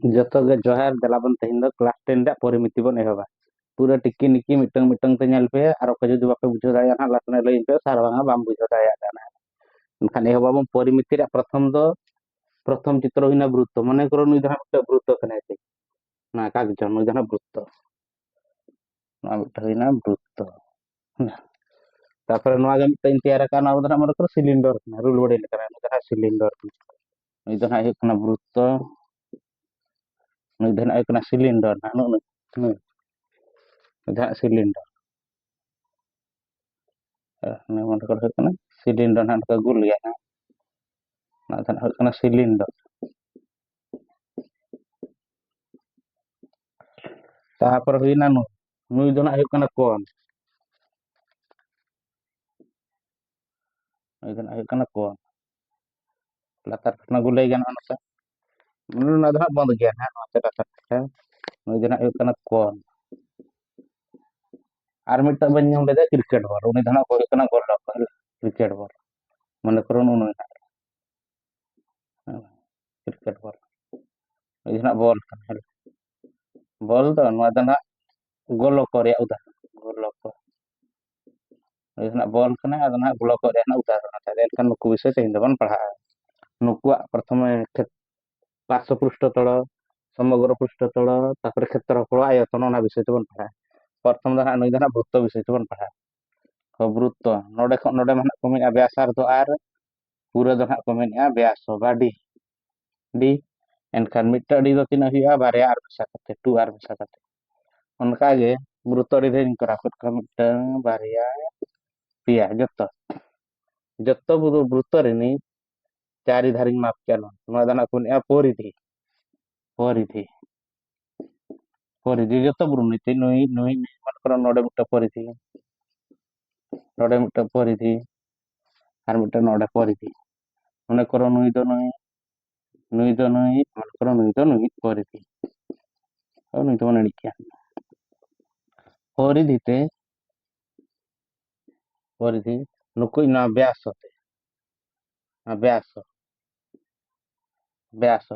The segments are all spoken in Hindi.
जतो गे जोहार देलाबन तेहिन दो क्लास 10 ᱨᱮᱭᱟᱜ परिमिति बन एहबा पूरा टिक्की निक्की मिटंग मिटंग ते ñᱮल पे आरो को जुदी बापे बुझो दाया ना लासने लई पे सार बांगा बाम बुझो दाया ना एनखान एहबा बन परिमिति ᱨᱮᱭᱟᱜ प्रथम चित्र हुइना वृत्त मने करो नुई जहां मिटे वृत्त कने ते ना काग जन नुई जहां वृत्त ना मिटे हुइना वृत्त तापर नोआ गे मिटे तैयार का ना उदरा मने करो सिलिंडर ना रूल बडे लेकर नुई जहां सिलिंडर नुई जहां एक ना वृत्त नुई जहां एक ना सिलिंडर ना नु नु जहां सिलिंडर नुई मने करो एक ना सिलिंडर ना का गुल गया ना जहां एक ना सिलिंडर तापर हुइना नु नुई जहां एक ना कोन नुई जहां एक ना कोन latar na gulay gan ano sa na dana bond gyan ha no ta ta no dana ayuk kana kon ar mitta ban nyam leda cricket ball uni dana ko kana gol cricket ball mane karo no cricket ball uni dana ball kan hel ball do no dana golo ko re udah golo ko uni dana ball kana dana golo ko re na udah ta den kan nuku bisa tehin daban padha nukuak prathame पार्श्व पृष्ठतल समग्र पृष्ठतल तापर क्षेत्रफल आयतन ओना विषय तेबन पढ़ा प्रथम दहा नई दहा वृत्त विषय तेबन पढ़ा तो वृत्त नोडे खन नोडे माने को मेना व्यासार्ध आर पूरा दहा को मेना व्यास बा डी डी एनखान मिट्टा डी दो तीन हुआ बारे आर भाषा कते टू आर भाषा कते उनका गे वृत्त डी देन करा को मिट्टा बारिया पिया जत्तो जत्तो वृत्त रे नि चारि धारी माप केलो नोआ दना को मेना परिधि परिधि जतो ब्रुमिति नुई नुई मन करो नोडे मिट्टा परिधि आर मिट्टा नोडे परिधि मने करो नुई दो नुई मन करो नुई दो नुई परिधि और नुई तो मन क्या परिधि ते परिधि नुकुई ना व्यास होते ना व्यास व्यास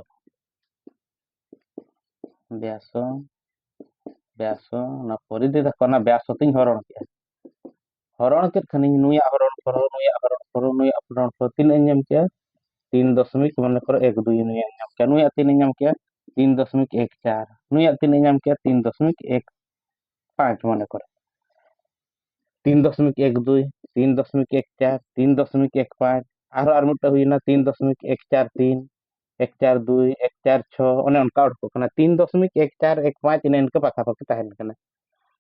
व्यास व्यास ना परिधि दा कना व्यास तिन हरण के खनि नुया हरण करो तीन एम के 3 दशमिक मन करो 1 2 नुया नाम के नुया तीन नाम के 3.14 नुया तीन नाम के 3.15 मन करो 3.12 3.14 3.15 आर मुट्टा हुईना 3.143 142 146 ओने उनका उड़को कना 3.14 15 इनके पाखा पाखी तहन कना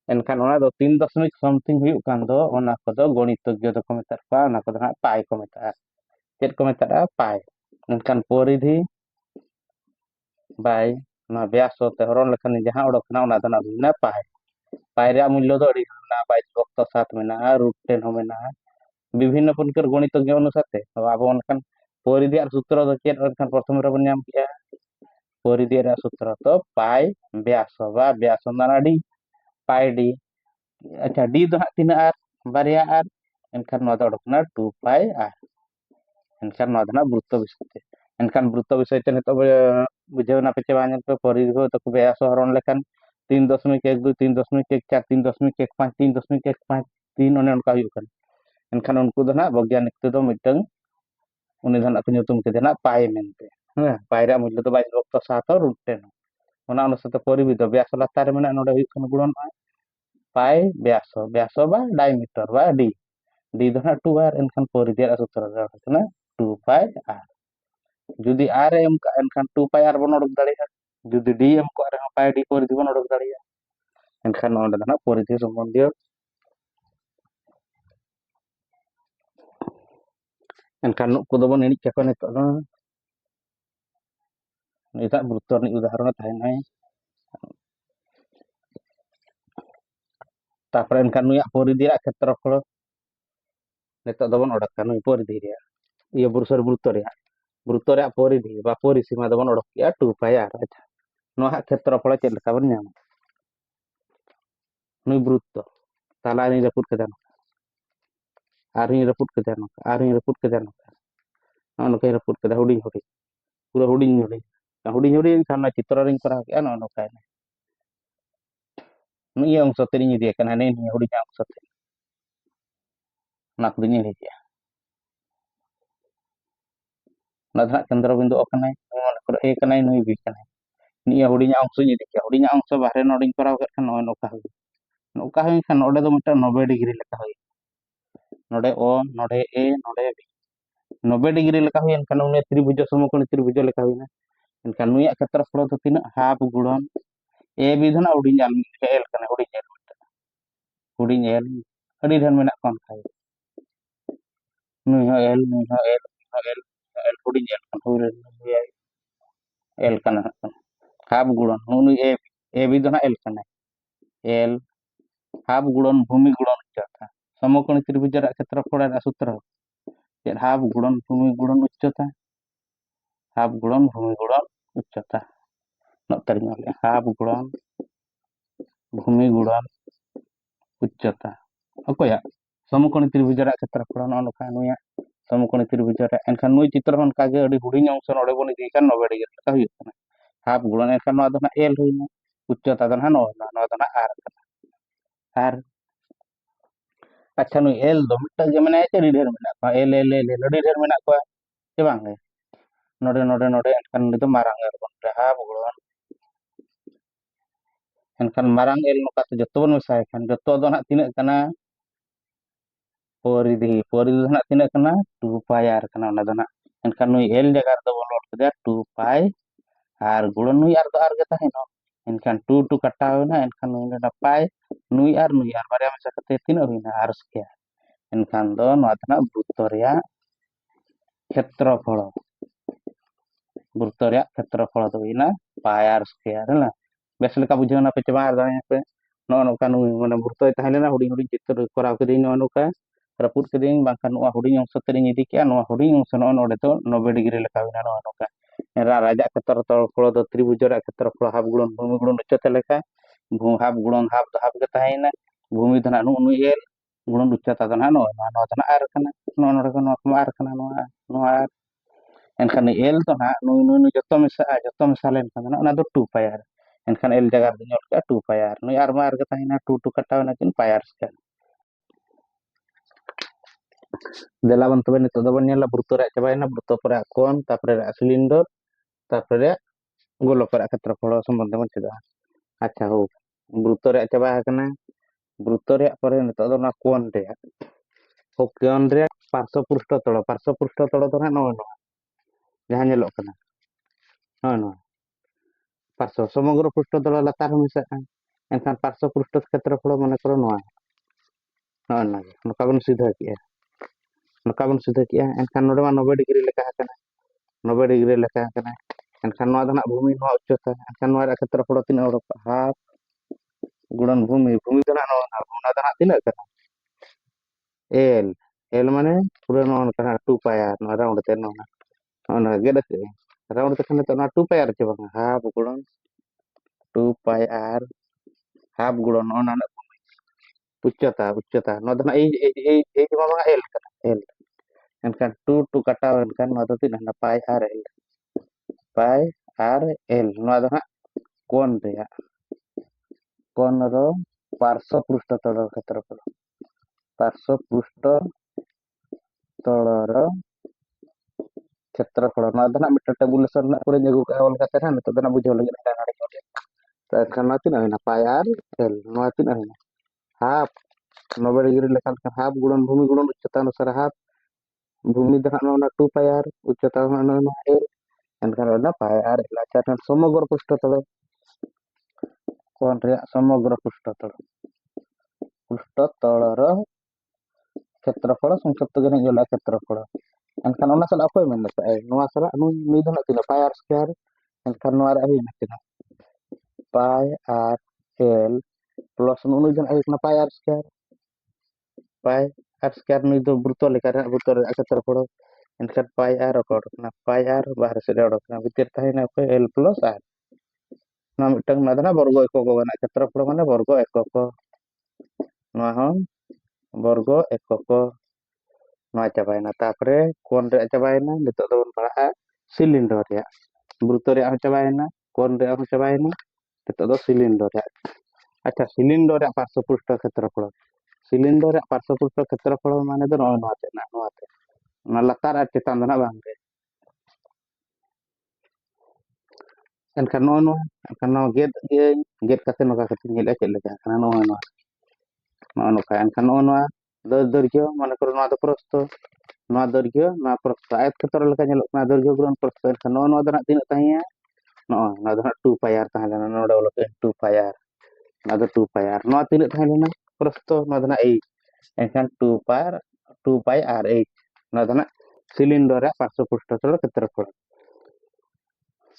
एनखान ओना दो 3 दशमिक समथिंग हुई कान दो ओना को दो गणितज्ञ दो को मेता पा ओना को दो पाई को मेता चेद को मेता पाई एनखान परिधि बाय ना व्यास होते हरण लेखन जहां उड़कना ओना दो ना हुईना पाई पाई रे मूल्य दो अड़ी ना 22.7 मेना रूट 10 हो मेना विभिन्न प्रकार गणितज्ञ अनुसार ते अब अनखान परिधि आर सूत्र दो चेद अनखान प्रथम रे बन नाम किया परिधि रे सूत्र तो पाई व्यास बा व्यास ना डी पाई डी अच्छा डी दो तीन आर बारिया आर एनखान नोआ दो उडकना 2 पाई आर एनखान नोआ दो वृत्त विषय ते एनखान वृत्त विषय ते तो बुझे ना पे बान पे परिधि हो तो व्यास हरण लेखान 3.12 3.14 3.15 3.15 तीन ओने उनका हुई एनखान उनको दो ना वैज्ञानिक ते दो मिटंग उनी दो ना को nyutum के देना पाई मेनते हाँ पाई रे मूल्य तो 22.7 और रूट 10 ओना अनुसार परिधि दो व्यास लातार मेना नोडे हुई गुणन पाई व्यास बा डायमीटर बा डी डी दो ना 2 आर एनखान परिधि रे सूत्र दो ना 2 पाई आर जुदी आर एम का एनखान 2 पाई आर बन उडक दाड़िया जुदी डी एम को आर पाई डी परिधि बन उडक दाड़िया एनखान नोडे दो ना परिधि संबंधी एनखान नुकु दो बन एनिज के को नितो दो एटा वृत्त रे उदाहरण ताहेन है तापर एनखान नुया परिधि रे क्षेत्रफल नितो दो बन उडक नुई परिधि रे ये बुरसर वृत्त रे परिधि बा परिसीमा दो बन उडक किया 2 पाई आर अच्छा नुआ क्षेत्रफल चेद लेका बन नाम नुई वृत्त ताला नी रपुट के दानो आरही रपुट के दानो आरही रपुट के दानो नोन के रपुट के दा हुडिंग हुडिंग पूरा हुडिंग हुडिंग Huding huding karena citra ring korang kan ono kae. Ni yang so teri dia kan ane ni huding yang so teri. Nak dunya ni dia. Nak nak kendra bindu okanai. Mon ko e kanai nui bi kanai. Ni ya huding yang so ni dia. Huding yang so bahre no ring korang kan ono noka. Noka hin kan ode do mita 90 degree leka hoy. Node O, node A, node B. 90 degree leka hoy kan unia tribujaj समकोण त्रिभुज leka hoy na. Kan nuya क्षेत्रफल do tina half गुणन A B do na huding al L kan huding L adi dhan menak kon khai. Nui ho L, nui ho L, nui ho L, L huding L kan huding L kan half गुणन nui A B do na L kan L half गुणन भूमि गुणन उच्चता समकोण त्रिभुज रा क्षेत्रफल ra सूत्र चेद half गुणन भूमि गुणन उच्चता half गुणन भूमि गुणन उच्चता नोतरी ngale half गुणन भूमि गुणन उच्चता okoya समकोण त्रिभुज रा क्षेत्रफल no noka nuya समकोण त्रिभुज रा एनखान नुई चित्र हन कागे अडी हुडिंग अंश नोडे बन इदि kan 90 डिग्री लका हुई kana half गुणन एनखान नो दना L हुइना उच्चता दना नो दना R kana R अच्छा नुई L do mitta ge mane चे ढेर मेना को L अडी ढेर मेना को चे बांग नोडे नोडे नोडे एनखान नि तो मारांग er बन half गुणन एनखान मारांग L नोका ते जत्तो बन मेसाय खान जत्तो दो ना तिने kana परिधि परिधि ना तिने kana 2 pi R kana ना दना एनखान नुई L जगह दो बोल लोड के 2 pi R गुणन नुई R दो R के ताहेनो एनखान 2 2 कटाव ना एनखान नुई ना pi नुई R बारे में सकते तीन हुइना R स्क्वायर एनखान दो नोआ तना वृत्त रेया क्षेत्रफल वृत्त रेया क्षेत्रफल दो हुइना pi R स्क्वायर ना बेस लेका बुझावना पे चबा आर दाने पे नो नोका नुई माने वृत्त ताहेलेना हुडिंग हुडिंग चित्र कराव के नो नोका रपुट के दिन बांखान नुआ हुडिंग अंश तेरिंग इदि के नुआ हुडिंग अंश नो नोडे तो 90 डिग्री लेका हुइना नो नोका राजा क्षेत्रफल दो त्रिभुज रा क्षेत्रफल हाफ गुणन भूमि गुणन उच्चता लेका हाफ गुणन हाफ दो हाफ के ताहेना भूमि धना नु नु L गुणन उच्चता दना नो नो दना R kana नो नोडे को नो R kana नो R एनखान L तो ना नु नु नु जत्तो मिसा लेन खान ना दो 2 pi R एनखान L जगह दो ñol का 2 pi R नु R मा R के ताहेना 2 2 कटाव ना किन pi R स्क्वायर देला बन तबे नितो दो बन ñela वृत्त रे चबायना वृत्त पर कोण तापरे सिलिंडर तापरे गोलक रे क्षेत्रफल संबंध बन चेदा अच्छा हो वृत्त रे चबा kana वृत्त रे पर नितो दो ना कोण रे हो कोण रे पार्श्व पृष्ठ तल तो ना नो नो जहां ñelok kana नो नो पार्श्व समग्र पृष्ठ तल लातार मिसा एनखान पार्श्व पृष्ठ क्षेत्रफल माने करो नो नो नका बन सीधा किया एनखान नोडे मा 90 डिग्री लेका kana 90 डिग्री लेका kana एनखान नो दना भूमि नो उच्चता एनखान नो रा क्षेत्रफल तीन ओडक हाफ गुणन भूमि भूमि दना नो दना तीन kana L L माने पूरा नो kana 2 pi R नो राउंड ते नो ना गेदा के राउंड ते खाने तो ना 2 pi R के बंग हाफ गुणन 2 pi R हाफ गुणन नो ना उच्चता नो दना ए बंग L kana L एनखान 2 2 कटाव एनखान नो तो तीन ना pi R L pi R L नो दना कोण रे कोण रो पार्श्व पृष्ठ तल क्षेत्रफल पार्श्व पृष्ठ तलर क्षेत्रफल ना दना मिट टेबुलेशन ना पूरे जगह का ऑल करते हैं तो दना बुझो लगे ना नाड़ी को तो एनखान तीन ना pi R L नो तीन ना हाफ 90 डिग्री लेखा हाफ गुणन भूमि गुणन उच्चता अनुसार हाफ भूमि दना ना 2 pi R उच्चता ना L एनखान ना pi R L अच्छा समग्र पृष्ठ तल कोण रे समग्र पृष्ठ तलर क्षेत्रफल संक्षिप्त गने जोला क्षेत्रफल एनखान ओना सला अकोय मेन लका ए नोआ सला नुई दना तिना pi R स्क्वायर एनखान नोआ रे हिना तिना pi R L प्लस नुई दना हिना pi R स्क्वायर नुई दो वृत्त लेका रे वृत्त रे क्षेत्रफल एनखान pi R ओकड़ ना pi R बाहर से ओडक ना भीतर ताहेना अकोय L प्लस R ना मिटंग ना दना वर्ग एकक बना क्षेत्रफल माने वर्ग एकक नोआ हन वर्ग एकक नोआ चबायना तापरे कोण रे चबायना नितो दो बन पड़ा सिलिंडर रे bruto reyak hon chabaena, kon reyak hon chabaena, nitok do silinder reyak. Acha silinder reyak parso prusto khetraphola. Silinder reyak parso prusto khetraphola mane do noy noate na noate. Ona latar ar chetan do na bang ge. Enkhan noy noy, enkhan no ged kate noka kate nyel chek leka kana noy noy. Noy noka enkhan noy noy दर्घ्य मने करो नोआ दो प्रस्थ नोआ दर्घ्य नोआ प्रस्थ आयत क्षेत्र लेका ñelok kana दर्घ्य ग्रहण प्रस्थ एनखान नोआ नोआ दना तिना ताहिया नोआ दना 2 पाई r ताहे लेना नोडे ओलोक 2 पाई r नोआ दो 2 पाई r नोआ तिना ताहे लेना प्रस्थ नोआ दना 8 एनखान 2 पाई r 8 नोआ दना सिलिंडर रे पार्श्व पृष्ठतल क्षेत्रफल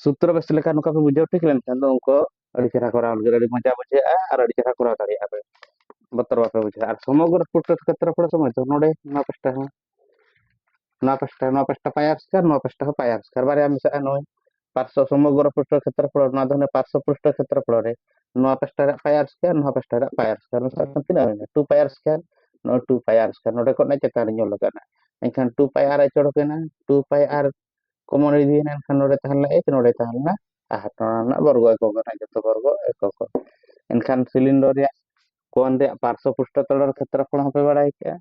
सूत्र बेस लेका नुका को बुझाव ठीक लेनखान दो उनको अड़ी चेहरा कराव लगे अड़ी मजा बुझे और अड़ी चेहरा कराव दाड़िया बे बतर बापे बुझे और समग्र पृष्ठ क्षेत्रफल समय तो नोडे नोआ पाँचटा पाई r स्क्वायर नोआ पाँचटा पाई r स्क्वायर बारे मिसा नोय पार्श्व समग्र पृष्ठ क्षेत्रफल नोआ दने पार्श्व पृष्ठ क्षेत्रफल रे नोआ पाँचटा पाई r स्क्वायर नोआ पाँचटा पाई r स्क्वायर मिसा तिना 2 पाई r स्क्वायर नो 2 पाई r स्क्वायर नोडे को ना चेतान ñol लगाना एनखान 2 पाई r चोड़केना 2 पाई r कॉमन इदियना एनखान नोडे ताहला h नोडे ताहला 8 नोना वर्ग एको गना जतो वर्ग एको को एनखान सिलिंडर रे कोन रे पार्श्व पृष्ठ तलर क्षेत्रफल हपे बाड़ाय के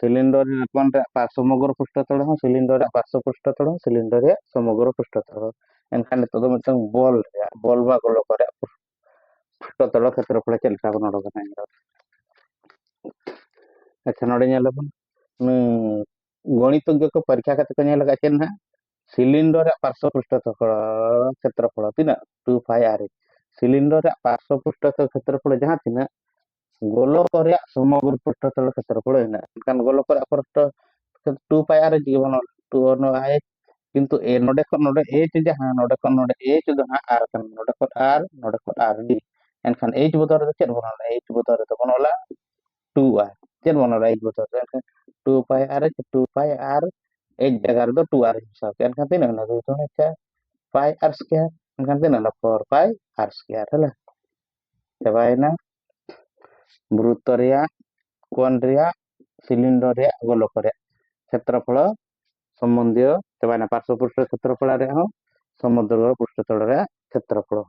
सिलिंडर रे कोन रे समग्र पृष्ठ तल हो सिलिंडर रे पार्श्व पृष्ठ तल सिलिंडर रे समग्र पृष्ठ तल एनखान तो मिटन बॉल बा गोलो करे पृष्ठ तल क्षेत्रफल चलका को नोडो गना अच्छा नोडे ñelबन गणितज्ञ को परीक्षा करते को ñel का चेन सिलिंडर रे पार्श्व पृष्ठ क्षेत्रफल तिना 2 पाई r सिलिंडर रे पार्श्व पृष्ठ क्षेत्रफल जहां तिना गोलक रे समग्र पृष्ठ तल क्षेत्रफल हेना kan गोलक रे पृष्ठ 2 पाई r जी बन 2 नो आय किंतु ए नोडे h जहां नोडे h दो ना r kan नोडे को r डी एनखान h बदल रे चेन बनला h बदल रे तो बनला 2 r चेन बनला h बदल रे 2 पाई r 2 पाई r h जगह रे 2 r हिसाब के एनखान तिना ना तो हेचा पाई r स्क्वायर एनखान तिना ना 4 पाई r स्क्वायर हला चबायना वृत्त रे कोन रे सिलिंडर रे गोलक रे क्षेत्रफल संबंधी चबायना पार्श्व पृष्ठ क्षेत्रफल रे हो समुद्र पृष्ठ तल रे क्षेत्रफल